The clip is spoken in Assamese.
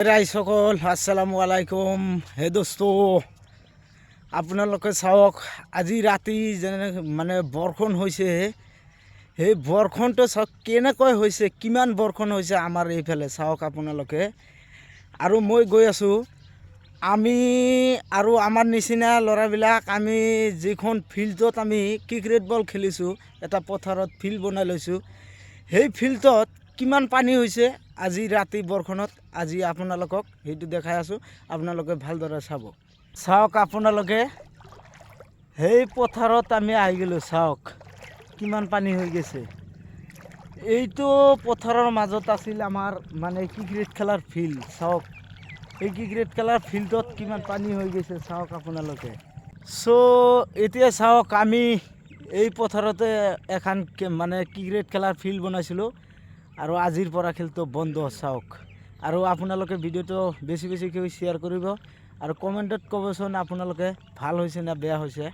ৰাই সকল আসসালামু আলাইকুম। হে দোস্ত, আপোনালোকে চাওক, আজি ৰাতি যেনে মানে বৰষুণ হৈছে, সেই বৰষুণটো চাওক কেনেকৈ হৈছে, কিমান বৰষুণ হৈছে আমাৰ এইফালে চাওক আপোনালোকে। আৰু মই গৈ আছোঁ, আমি আৰু আমাৰ নিচিনা ল'ৰাবিলাক আমি যিখন ফিল্ডত আমি ক্ৰিকেট বল খেলিছোঁ, এটা পথাৰত ফিল্ড বনাই লৈছোঁ, সেই ফিল্ডত কিমান পানী হৈছে আজি ৰাতি বৰষুণত। আজি আপোনালোকক সেইটো দেখাই আছোঁ, আপোনালোকে ভালদৰে চাব। চাওক আপোনালোকে, সেই পথাৰত আমি আহি গ'লোঁ, চাওক কিমান পানী হৈ গৈছে। এইটো পথাৰৰ মাজত আছিল আমাৰ মানে ক্ৰিকেট খেলাৰ ফিল্ড। চাওক এই ক্ৰিকেট খেলাৰ ফিল্ডত কিমান পানী হৈ গৈছে চাওক আপোনালোকে। এতিয়া চাওক, আমি এই পথাৰতে এখন মানে ক্ৰিকেট খেলাৰ ফিল্ড বনাইছিলোঁ, আৰু আজিৰ পৰা খেলটো বন্ধ। চাওক, আৰু আপোনালোকে ভিডিঅ'টো বেছি বেছিকৈ শ্বেয়াৰ কৰিব, আৰু কমেণ্টত ক'বচোন আপোনালোকে ভাল হৈছে নে বেয়া হৈছে।